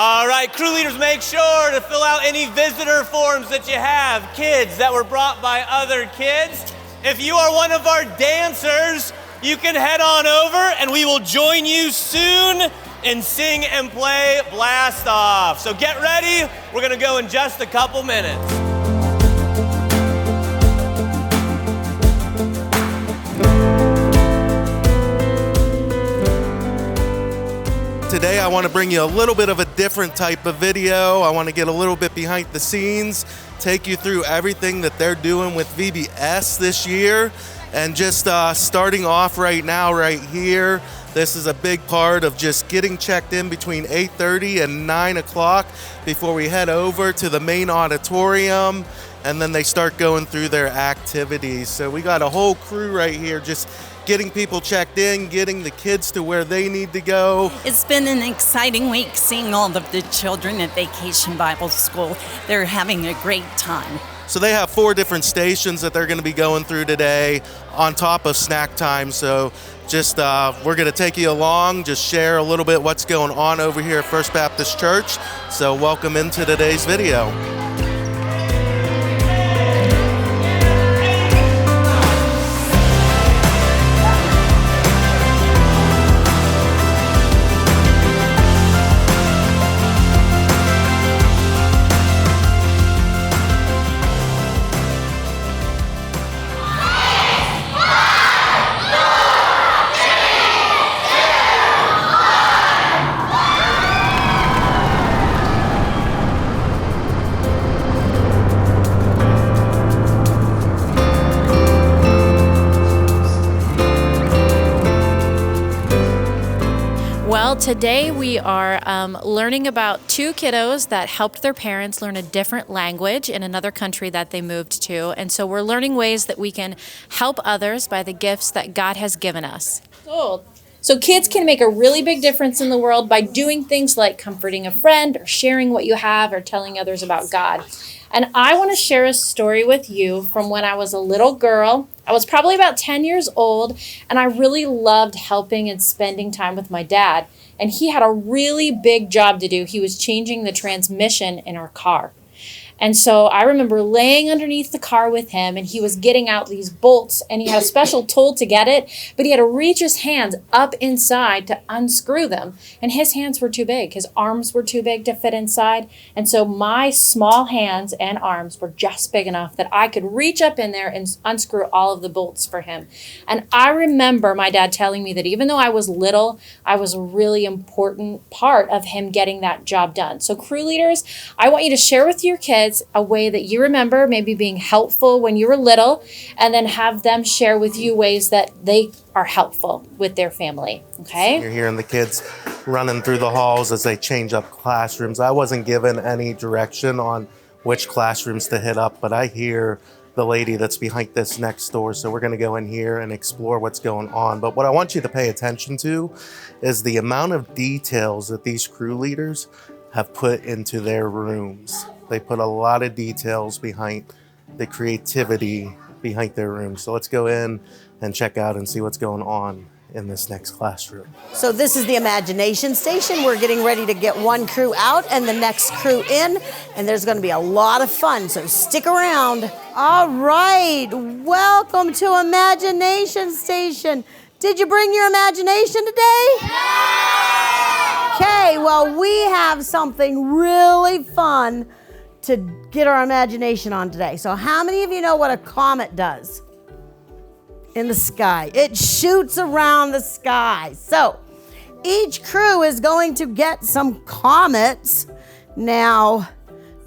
All right, crew leaders, make sure to fill out any visitor forms that you have, kids that were brought by other kids. If you are one of our dancers, you can head on over and we will join you soon in Sing and Play Blast Off. So get ready, we're gonna go in just a couple minutes. Today I want to bring you a little bit of a different type of video. I want to get a little bit behind the scenes, take you through everything that they're doing with VBS this year. And just starting off right now, right here, this is a big part of just getting checked in between 8:30 and 9 o'clock before we head over to the main auditorium, and then they start going through their activities. So we got a whole crew right here just getting people checked in, getting the kids to where they need to go. It's been an exciting week seeing all of the children at Vacation Bible School. They're having a great time. So they have 4 different stations that they're going to be going through today on top of snack time. So just we're going to take you along, just share a little bit what's going on over here at First Baptist Church. So welcome into today's video. Well, today we are learning about 2 kiddos that helped their parents learn a different language in another country that they moved to. And so we're learning ways that we can help others by the gifts that God has given us. So kids can make a really big difference in the world by doing things like comforting a friend or sharing what you have or telling others about God. And I want to share a story with you from when I was a little girl. I was probably about 10 years old, and I really loved helping and spending time with my dad. And he had a really big job to do. He was changing the transmission in our car. And so I remember laying underneath the car with him, and he was getting out these bolts, and he had a special tool to get it, but he had to reach his hands up inside to unscrew them. And his hands were too big. His arms were too big to fit inside. And so my small hands and arms were just big enough that I could reach up in there and unscrew all of the bolts for him. And I remember my dad telling me that even though I was little, I was a really important part of him getting that job done. So crew leaders, I want you to share with your kids a way that you remember maybe being helpful when you were little, and then have them share with you ways that they are helpful with their family, okay? You're hearing the kids running through the halls as they change up classrooms. I wasn't given any direction on which classrooms to hit up, but I hear the lady that's behind this next door, so we're gonna go in here and explore what's going on. But what I want you to pay attention to is the amount of details that these crew leaders have put into their rooms. They put a lot of details behind the creativity behind their rooms. So let's go in and check out and see what's going on in this next classroom. So this is the imagination station. We're getting ready to get one crew out and the next crew in, and there's going to be a lot of fun, so stick around. All right, welcome to Imagination Station. Did you bring your imagination today? Okay, well, we have something really fun to get our imagination on today. So how many of you know what a comet does in the sky? It shoots around the sky. So each crew is going to get some comets. Now,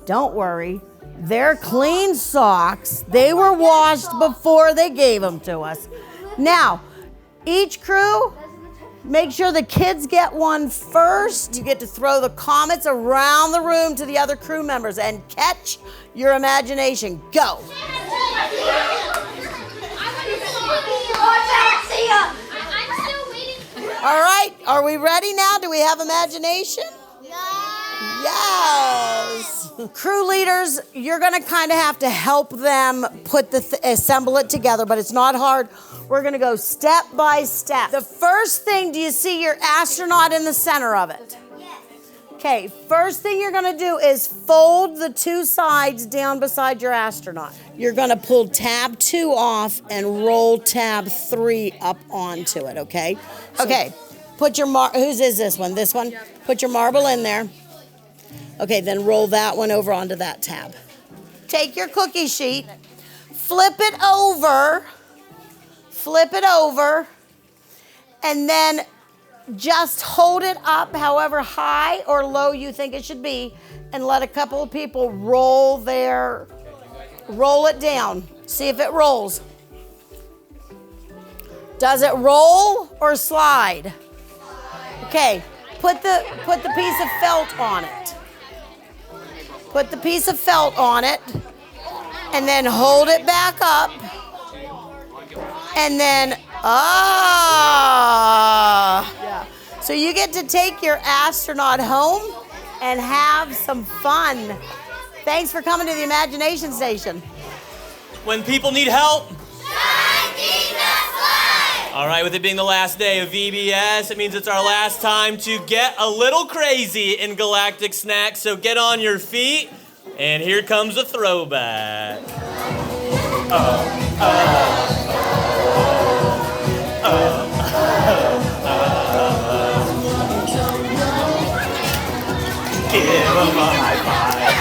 don't worry, they're clean socks. They were washed before they gave them to us. Now, each crew, make sure the kids get one first. You get to throw the comets around the room to the other crew members and catch your imagination. Go. All right, are we ready now? Do we have imagination? Yes. Crew leaders, you're going to kind of have to help them put assemble it together, but it's not hard. We're going to go step by step. The first thing, do you see your astronaut in the center of it? Yes. Okay, first thing you're gonna do is fold the two sides down beside your astronaut. You're gonna pull tab 2 off and roll tab 3 up onto it, okay? Okay, put your whose is this one? This one? Put your marble in there. Okay, then roll that one over onto that tab. Take your cookie sheet, flip it over, and then just hold it up however high or low you think it should be, and let a couple of people roll it down. See if it rolls. Does it roll or slide? Okay, put the piece of felt on it. Put the piece of felt on it, and then hold it back up, and then, yeah. So you get to take your astronaut home and have some fun. Thanks for coming to the Imagination Station. When people need help. Shine Jesus light! All right, with it being the last day of VBS, it means it's our last time to get a little crazy in Galactic Snacks. So get on your feet, and here comes a throwback. Give them a high five.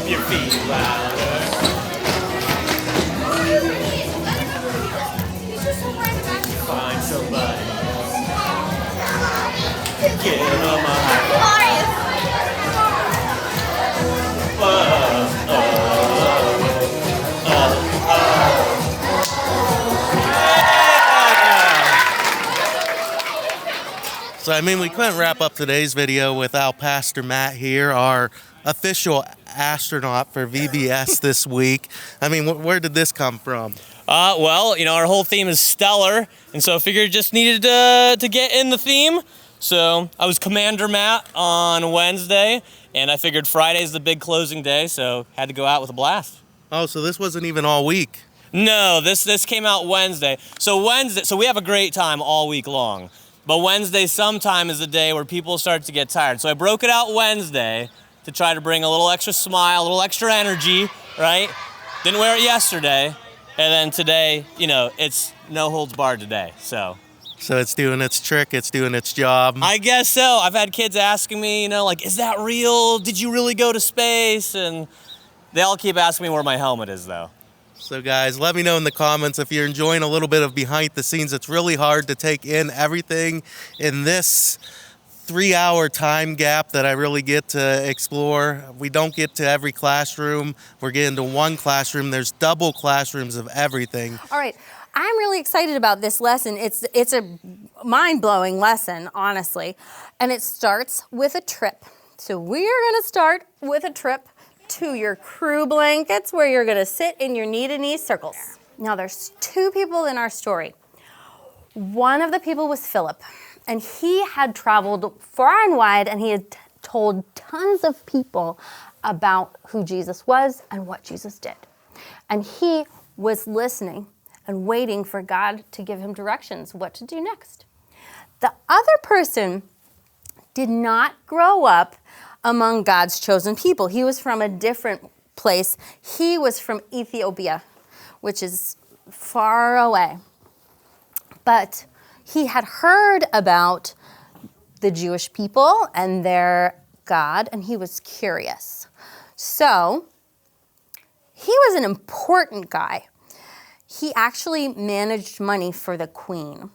Your feet louder. Find somebody. Give them a high five. So, I mean, we couldn't wrap up today's video without Pastor Matt here, our official astronaut for VBS this week. I mean, where did this come from? Well, our whole theme is Stellar, and so I figured just needed to get in the theme. So I was Commander Matt on Wednesday, and I figured Friday's the big closing day, so had to go out with a blast. Oh, so this wasn't even all week. No, this came out Wednesday. So we have a great time all week long. But Wednesday sometime is the day where people start to get tired. So I broke it out Wednesday to try to bring a little extra smile, a little extra energy, right? Didn't wear it yesterday. And then today, it's no holds barred today, so. So it's doing its trick, it's doing its job. I guess so. I've had kids asking me, is that real? Did you really go to space? And they all keep asking me where my helmet is, though. So guys, let me know in the comments if you're enjoying a little bit of behind the scenes. It's really hard to take in everything in this 3-hour time gap that I really get to explore. We don't get to every classroom. We're getting to one classroom. There's double classrooms of everything. All right, I'm really excited about this lesson. It's a mind-blowing lesson, honestly. And it starts with a trip. So we are gonna start with a trip to your crew blankets where you're gonna sit in your knee-to-knee circles. Now there's 2 people in our story. One of the people was Philip, and he had traveled far and wide, and he had told tons of people about who Jesus was and what Jesus did. And he was listening and waiting for God to give him directions, what to do next. The other person did not grow up among God's chosen people. He was from a different place. He was from Ethiopia, which is far away. But he had heard about the Jewish people and their God, and he was curious. So he was an important guy. He actually managed money for the queen.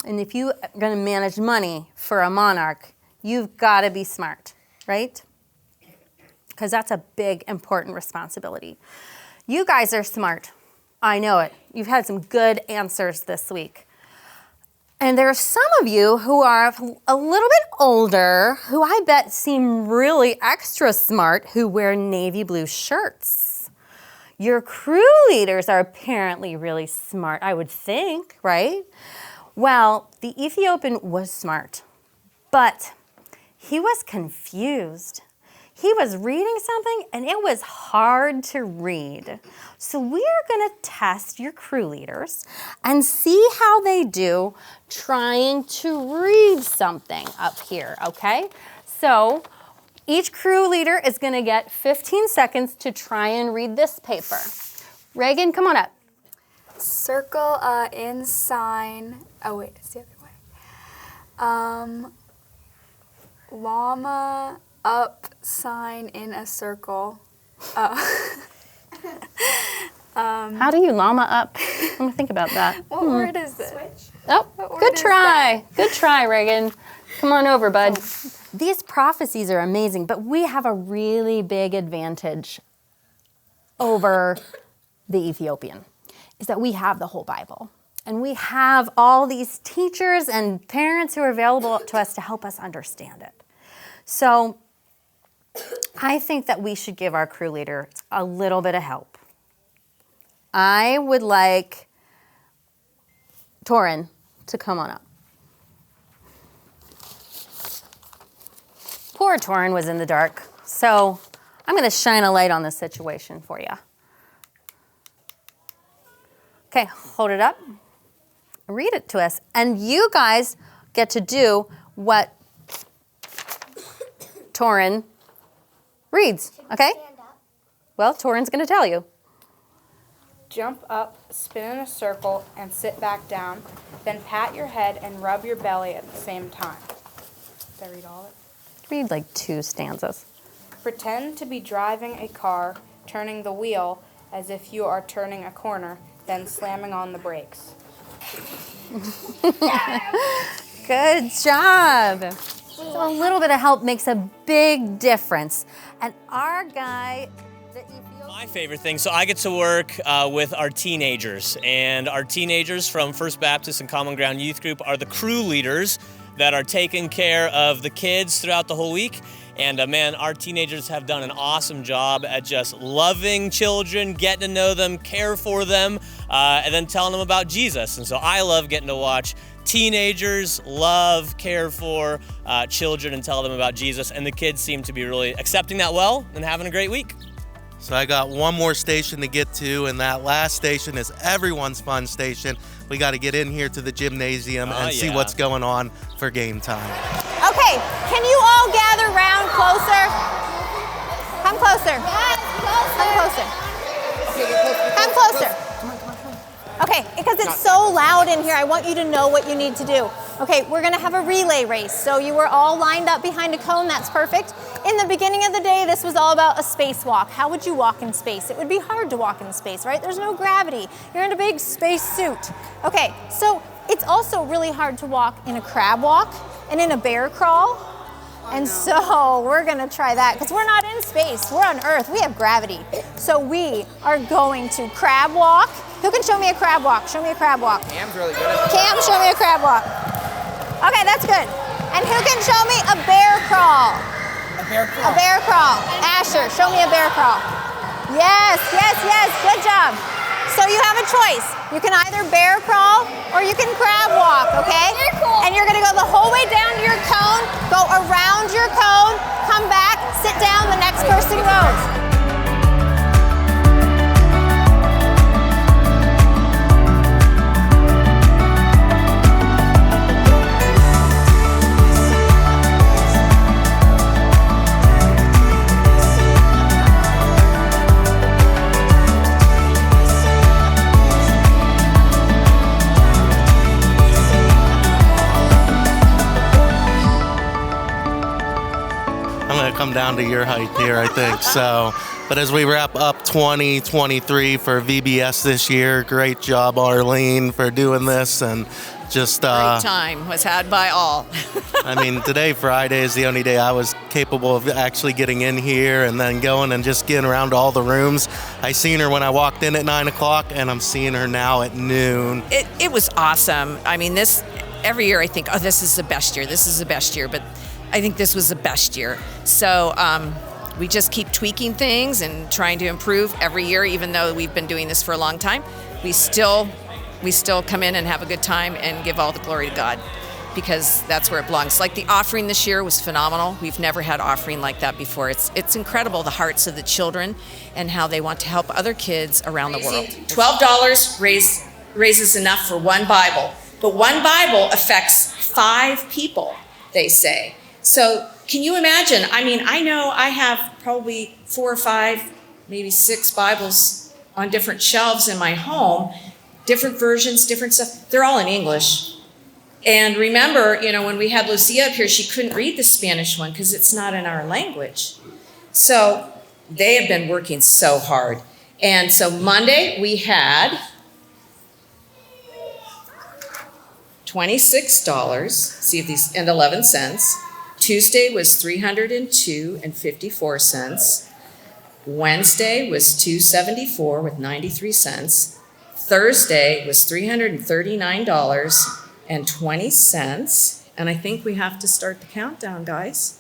And if you are going to manage money for a monarch, you've got to be smart, right? Because that's a big, important responsibility. You guys are smart. I know it. You've had some good answers this week. And there are some of you who are a little bit older, who I bet seem really extra smart, who wear navy blue shirts. Your crew leaders are apparently really smart, I would think, right? Well, the Ethiopian was smart, but he was confused. he was reading something and it was hard to read. So we are going to test your crew leaders and see how they do trying to read something up here, okay? So each crew leader is going to get 15 seconds to try and read this paper. Reagan, come on up. Circle, in, sign. Oh wait, it's the other way. Llama, up, sign, in a circle. How do you llama up? Let me think about that. What word is this? Oh, What good word is try. Good try, Reagan. Come on over, bud. These prophecies are amazing, but we have a really big advantage over the Ethiopian, is that we have the whole Bible. And we have all these teachers and parents who are available to us to help us understand it. So I think that we should give our crew leader a little bit of help. I would like Torin to come on up. Poor Torin was in the dark, so I'm going to shine a light on this situation for you. Okay, hold it up. Read it to us. And you guys get to do what Torin reads, okay? Well, Torin's going to tell you. Jump up, spin in a circle, and sit back down. Then pat your head and rub your belly at the same time. Did I read all of it? Read like 2 stanzas. Pretend to be driving a car, turning the wheel as if you are turning a corner, then slamming on the brakes. Good job. So a little bit of help makes a big difference. And our guy, the Ethiopian... My favorite thing, so I get to work with our teenagers, and our teenagers from First Baptist and Common Ground Youth Group are the crew leaders that are taking care of the kids throughout the whole week. And man, our teenagers have done an awesome job at just loving children, getting to know them, care for them, and then telling them about Jesus. And so I love getting to watch teenagers love, care for children and tell them about Jesus. And the kids seem to be really accepting that well and having a great week. So I got one more station to get to, and that last station is everyone's fun station. We got to get in here to the gymnasium and see what's going on for game time. Okay, can you all gather round closer? Come closer. Come closer. Come closer. Okay, because it's so loud in here, I want you to know what you need to do. Okay, we're gonna have a relay race. So you were all lined up behind a cone, that's perfect. In the beginning of the day, this was all about a spacewalk. How would you walk in space? It would be hard to walk in space, right? There's no gravity. You're in a big space suit. Okay, so it's also really hard to walk in a crab walk and in a bear crawl. And so we're gonna try that because we're not in space, we're on Earth, we have gravity. So we are going to crab walk. Who can show me a crab walk? Show me a crab walk. Cam's really good at Cam, show me a crab walk. Okay, that's good. And who can show me a bear crawl? A bear crawl. A bear crawl. Asher, show me a bear crawl. Yes, yes, yes, good job. So you have a choice. You can either bear crawl or you can crab walk, okay? And you're gonna go the whole way down to your cone, go around your cone, come back, sit down, the next person goes. Come down to your height here, I think. So, but as we wrap up 2023 for VBS this year, great job, Arlene, for doing this, and just great time was had by all. I mean, today, Friday, is the only day I was capable of actually getting in here and then going and just getting around to all the rooms. I seen her when I walked in at 9 o'clock, and I'm seeing her now at noon. It was awesome. I mean, this every year I think, oh, this is the best year. This is the best year, but I think this was the best year. So we just keep tweaking things and trying to improve every year, even though we've been doing this for a long time. We still come in and have a good time and give all the glory to God, because that's where it belongs. Like the offering this year was phenomenal. We've never had offering like that before. It's incredible, the hearts of the children and how they want to help other kids around the world. $12 raises enough for one Bible, but one Bible affects 5 people, they say. So can you imagine? I mean, I know I have probably 4 or 5, maybe 6 Bibles on different shelves in my home, different versions, different stuff. They're all in English. And remember, you know, when we had Lucia up here, she couldn't read the Spanish one because it's not in our language. So they have been working so hard. And so Monday we had $26, see if these, and 11 cents. Tuesday was $302.54. Wednesday was $274 with 93 cents. Thursday was $339.20. And I think we have to start the countdown, guys.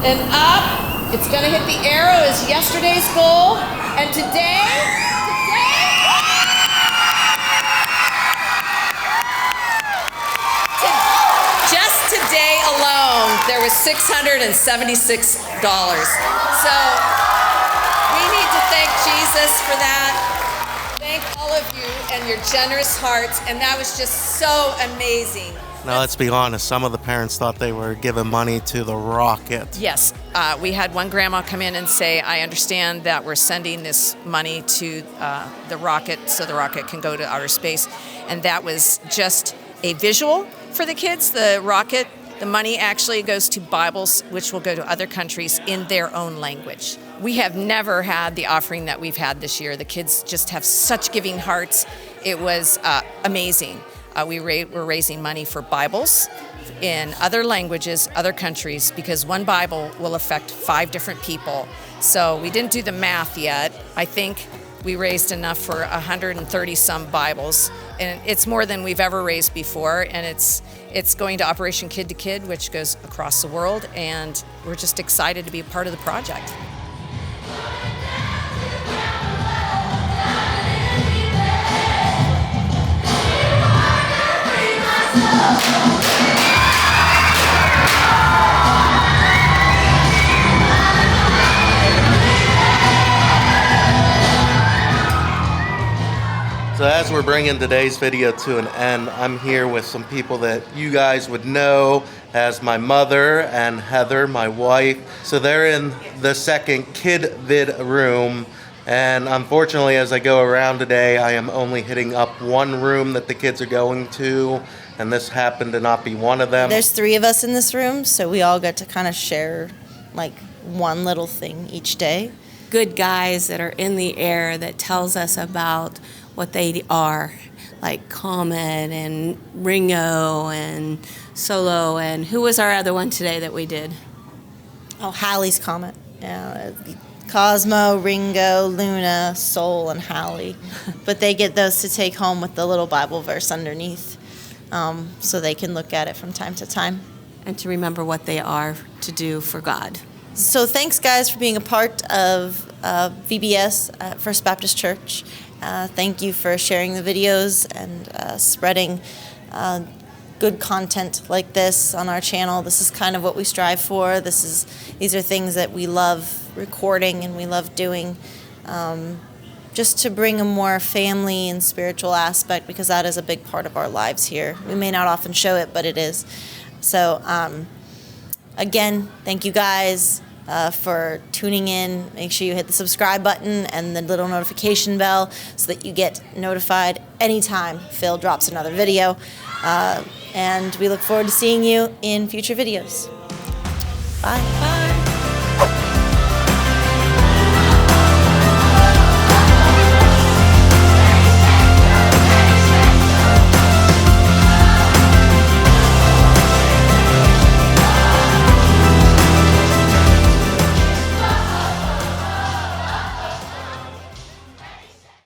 And up, it's gonna hit the arrow as yesterday's goal, and today, just today alone, there was $676. So we need to thank Jesus for that. Thank all of you and your generous hearts, and that was just so amazing. Now, let's be honest, some of the parents thought they were giving money to the rocket. Yes, we had one grandma come in and say, I understand that we're sending this money to the rocket so the rocket can go to outer space. And that was just a visual for the kids. The rocket, the money actually goes to Bibles, which will go to other countries in their own language. We have never had the offering that we've had this year. The kids just have such giving hearts. It was amazing. We're raising money for Bibles in other languages, other countries, because one Bible will affect 5 different people. So we didn't do the math yet. I think we raised enough for 130 some Bibles, and it's more than we've ever raised before. And it's going to Operation Kid to Kid, which goes across the world, and we're just excited to be a part of the project. So as we're bringing today's video to an end, I'm here with some people that you guys would know as my mother and Heather, my wife. So they're in the second kid vid room. And unfortunately, as I go around today, I am only hitting up one room that the kids are going to. And this happened to not be one of them. There's 3 of us in this room, so we all get to kind of share like one little thing each day. Good guys that are in the air that tells us about what they are, like Comet and Ringo and Solo, and who was our other one today that we did? Oh, Halley's Comet. Yeah, Cosmo, Ringo, Luna, Sol, and Halley. But they get those to take home with the little Bible verse underneath, so they can look at it from time to time. And to remember what they are to do for God. So thanks, guys, for being a part of VBS at First Baptist Church. Thank you for sharing the videos and spreading good content like this on our channel. This is kind of what we strive for. These are things that we love recording and we love doing, just to bring a more family and spiritual aspect, because that is a big part of our lives here. We may not often show it, but it is. So again, thank you guys for tuning in. Make sure you hit the subscribe button and the little notification bell so that you get notified anytime Phil drops another video. And we look forward to seeing you in future videos. Bye.